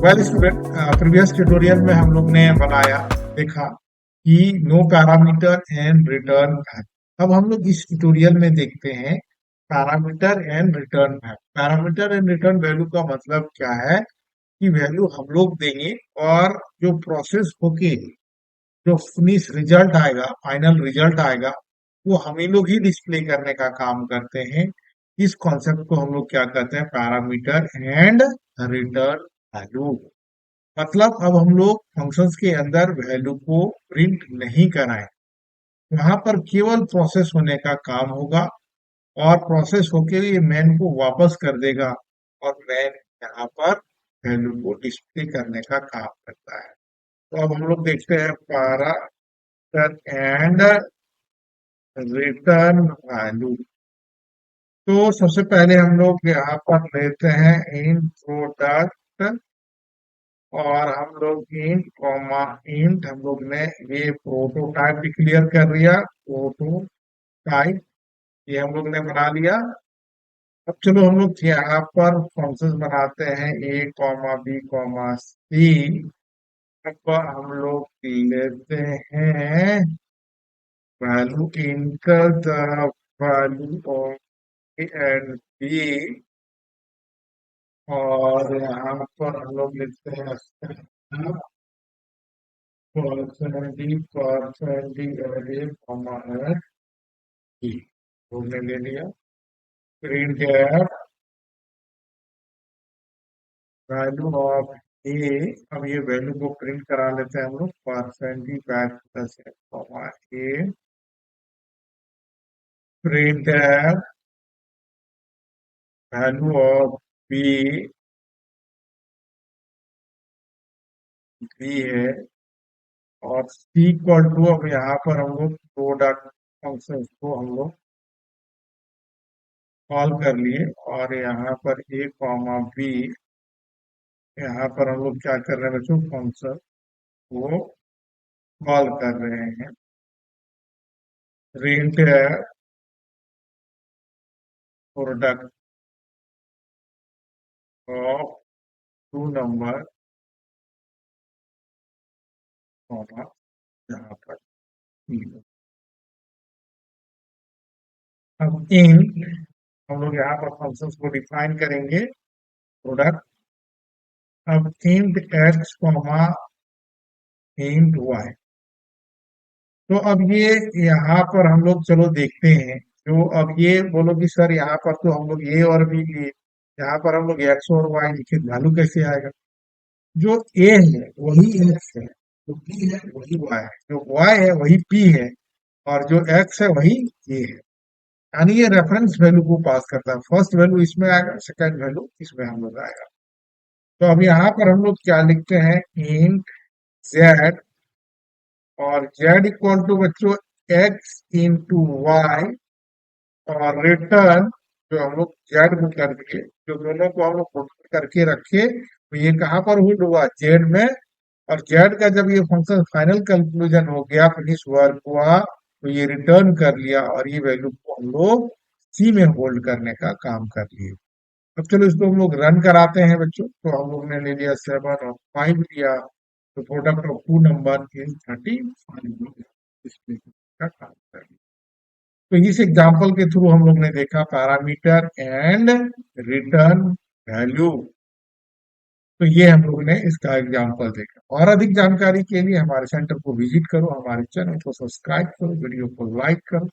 Well student, previous tutorial में हम लोग ने देखा कि no parameter and return value. अब हम लोग इस ट्यूटोरियल में देखते हैं parameter and return value. Parameter and return value का मतलब क्या है कि वैल्यू हम लोग देंगे और जो प्रोसेस होके जो फिनिश रिजल्ट आएगा, फाइनल रिजल्ट आएगा, वो हम ही लोग ही डिस्प्ले करने का काम करते हैं। इस कॉन्सेप्ट को हम लोग क्या कहते हैं, पैरामीटर एंड रिटर्न वैल्यू। मतलब अब हम लोग फंक्शंस के अंदर वैल्यू को प्रिंट नहीं कराएं, वहां पर केवल प्रोसेस होने का काम होगा और प्रोसेस होके ये मैन को वापस कर देगा और मैन यहाँ पर वैल्यू को डिस्प्ले करने का काम करता है। तो अब हम लोग देखते हैं पैरामीटर एंड रिटर्न वैल्यू। तो सबसे पहले हम लोग यहाँ पर लेते हैं इन प्रोडक्ट और हम लोग इंट कॉमा इंट, हम लोग ने ये प्रोटोटाइप भी क्लियर कर लिया। प्रोटोटाइप ये हम लोग ने बना लिया। अब चलो हम लोग यहाँ पर फंक्शंस बनाते हैं A comma B comma C. अब हम लोग लेते हैं value enter the value of A and B और यहाँ पर हम लोग लिखते हैं परसेंटेज कॉमा है हमने ले लिया। प्रिंट वैल्यू ऑफ ए, अब ये वैल्यू को प्रिंट करा लेते हैं हम लोग। Percentage back plus comma A print value of B, B है और सी इक्वल टू, अब यहाँ पर हम लोग प्रोडक्ट फंक्शन को हम लोग कॉल कर लिए और यहाँ पर ए कॉमा बी, यहाँ पर हम लोग क्या कर रहे हैं बच्चों, फंक्शन को कॉल कर रहे हैं। Print product of two number comma यहाँ पर E। अब इन हम लोग यहाँ पर फंक्शंस को डिफाइन करेंगे प्रोडक्ट। अब int X comma int Y. तो अब ये यहाँ पर हम लोग चलो देखते हैं। जो अब ये बोलो कि सर यहाँ पर तो हम लोग ए और बी लिए, यहाँ पर हम लोग एक्स और वाई लिखे, वैल्यू कैसे आएगा? जो ए है वही एक्स है, जो बी है वही वाई है, जो वाई है वही पी है और जो एक्स है वही ए है। यानी ये रेफरेंस वैल्यू को पास करता है। फर्स्ट वैल्यू इसमें आएगा, सेकंड वैल्यू इसमें हम लोग आएगा। तो अब यहाँ पर हम लोग क्या लिखते हैं, इंट जेड और जेड इक्वल टू बच्चों एक्स इंटू वाई और रिटर्न, जो हम लोग जेड को करके, जो दोनों को हम लोग पुट करके रखे, तो ये कहाँ पर होल्ड हुआ, जेड में। और जेड का जब ये फंक्शन फाइनल कंक्लूजन हो गया, फिनिश वर्क हुआ, तो ये रिटर्न कर लिया और ये वैल्यू को हम लोग सी में होल्ड करने का काम कर लिए। अब चलो इसको हम लोग रन कराते हैं बच्चों। तो हम लोग ने ले लिया 7 और 5 लिया, तो product of two number is 35 display का काम कर लिया। तो इस एग्जांपल के थ्रू हम लोग ने देखा पैरामीटर एंड रिटर्न वैल्यू। तो ये हम लोग ने इसका एग्जांपल देखा। और अधिक जानकारी के लिए हमारे सेंटर को विजिट करो, हमारे चैनल को सब्सक्राइब करो, वीडियो को लाइक करो।